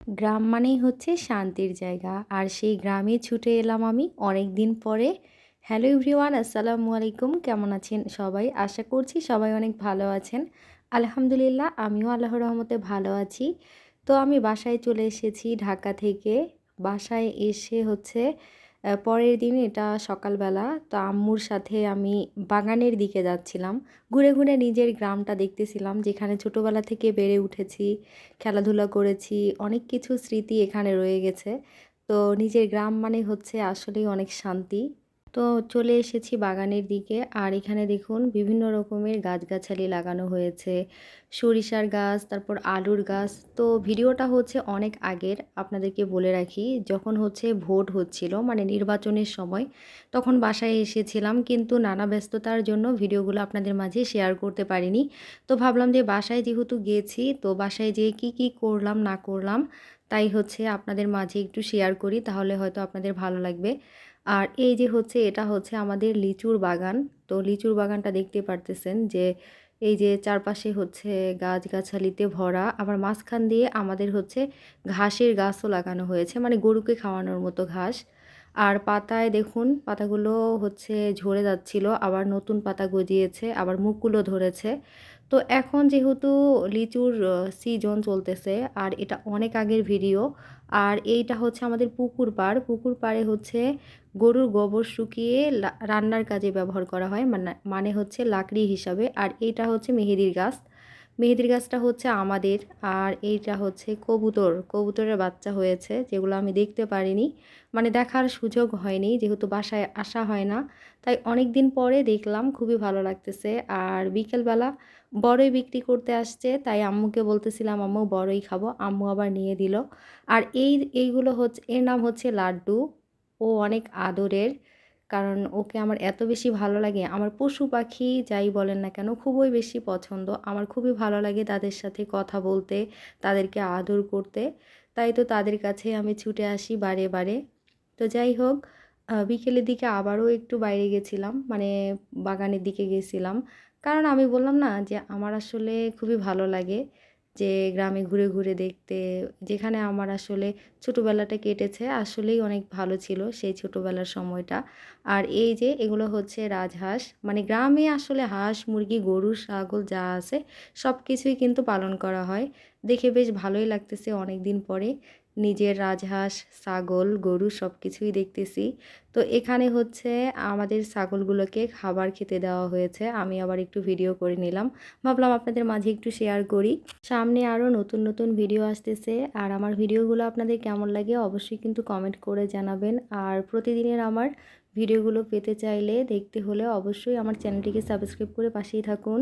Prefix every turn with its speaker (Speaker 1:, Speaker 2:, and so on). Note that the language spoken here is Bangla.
Speaker 1: গ্রাম মানেই হচ্ছে শান্তির জায়গা। আর সেই গ্রামে ছুটে এলাম আমি অনেক দিন পরে। হ্যালো এভরিওয়ান, আসসালামু আলাইকুম। কেমন আছেন সবাই? আশা করছি সবাই অনেক ভালো আছেন। আলহামদুলিল্লাহ, আমিও আল্লাহর রহমতে ভালো আছি। তো আমি বাসায় চলে এসেছি ঢাকা থেকে। বাসায় এসে হচ্ছে পরের দিন এটা সকালবেলা। তো আম্মুর সাথে আমি বাগানের দিকে যাচ্ছিলাম। ঘুরে, ঘুরে নিজের গ্রামটা দেখতেছিলাম, যেখানে ছোটোবেলা থেকে বেড়ে উঠেছি, খেলাধুলা করেছি। অনেক কিছু স্মৃতি এখানে রয়ে গেছে। তো নিজের গ্রাম মানে হচ্ছে আসলেই অনেক শান্তি। তো চলে এসেছি বাগানের দিকে। আর এখানে দেখুন বিভিন্ন রকমের গাছগাছালি লাগানো হয়েছে। সরিষার গাছ, তারপর আলুর গাছ। তো ভিডিওটা হচ্ছে অনেক আগের, আপনাদেরকে বলে রাখি। যখন হচ্ছে ভোট হচ্ছিল, মানে নির্বাচনের সময়, তখন বাসায় এসেছিলাম, কিন্তু নানা ব্যস্ততার জন্য ভিডিওগুলো আপনাদের মাঝে শেয়ার করতে পারিনি। তো ভাবলাম যে বাসায় যেহেতু গিয়েছি, তো বাসায় যেয়ে কি কি করলাম না করলাম, তাই হচ্ছে আপনাদের মাঝে একটু শেয়ার করি, তাহলে হয়তো আপনাদের ভালো লাগবে। আর এই যে হচ্ছে এটা হচ্ছে আমাদের লিচুর বাগান। তো লিচুর বাগানটা দেখতে পারতেছেন যে এই যে চারপাশে হচ্ছে গাছগাছালিতে ভরা, আবার মাঝখান দিয়ে আমাদের হচ্ছে ঘাসের গাছও লাগানো হয়েছে, মানে গরুকে খাওয়ানোর মতো ঘাস। আর পাতায় দেখুন, পাতাগুলো হচ্ছে ঝরে যাচ্ছিল, আবার নতুন পাতা গজিয়েছে, আবার মুকুলও ধরেছে। তো এখন যেহেতু লিচুর সিজন চলতেছে, আর এটা অনেক আগের ভিডিও। আর এইটা হচ্ছে আমাদের পুকুর পাড়। পুকুর পাড়ে হচ্ছে গরুর গোবর শুকিয়ে রান্নার কাজে ব্যবহার করা হয়, মানে হচ্ছে লাকড়ি হিসাবে। আর এইটা হচ্ছে মেহেদির গাছ। মেহেদির গাছটা হচ্ছে আমাদের। আর এইটা হচ্ছে কবুতর, কবুতরের বাচ্চা হয়েছে, যেগুলো আমি দেখতে পারিনি, মানে দেখার সুযোগ হয়নি, যেহেতু বাসায় আসা হয় না। তাই অনেক দিন পরে দেখলাম, খুবই ভালো লাগতেছে। আর বিকেলবেলা বড়ই বিক্রি করতে আসছে, তাই আম্মুকে বলতেছিলাম আম্মু বড়ই খাবো, আম্মু আবার নিয়ে দিল। আর এইগুলো হচ্ছে, এর নাম হচ্ছে লাড্ডু। ও অনেক আদরের, কারণ ওকে আমার এত বেশি ভালো লাগে। আমার পশু পাখি যাই বলেন না কেন খুবই বেশি পছন্দ। আমার খুবই ভালো লাগে তাদের সাথে কথা বলতে, তাদেরকে আদর করতে। তাই তো তাদের কাছে আমি ছুটে আসি বারে বারে। তো যাই হোক, বিকেলের দিকে আবারও একটু বাইরে গেছিলাম, মানে বাগানের দিকে গেছিলাম। কারণ আমি বললাম না যে আমার আসলে খুবই ভালো লাগে যে গ্রামে ঘুরে ঘুরে দেখতে, যেখানে আমার আসলে ছোটোবেলাটা কেটেছে। আসলেই অনেক ভালো ছিল সেই ছোটোবেলার সময়টা। আর এই যে এগুলো হচ্ছে রাজহাঁস, মানে গ্রামে আসলে হাঁস মুরগি গরু ছাগল যা আছে সব কিছুই কিন্তু পালন করা হয়। দেখে বেশ ভালোই লাগতেছে অনেক দিন পরে নিজের রাজহাঁস ছাগল গরু সব কিছুই দেখতেছি। তো এখানে হচ্ছে আমাদের ছাগলগুলোকে খাবার খেতে দেওয়া হয়েছে, আমি আবার একটু ভিডিও করে নিলাম, ভাবলাম আপনাদের মাঝে একটু শেয়ার করি। সামনে আরও নতুন নতুন ভিডিও আসতেছে। আর আমার ভিডিওগুলো আপনাদের কেমন লাগে অবশ্যই কিন্তু কমেন্ট করে জানাবেন। আর প্রতিদিনের আমার ভিডিওগুলো পেতে চাইলে, দেখতে হলে অবশ্যই আমার চ্যানেলটিকে সাবস্ক্রাইব করে পাশেই থাকুন।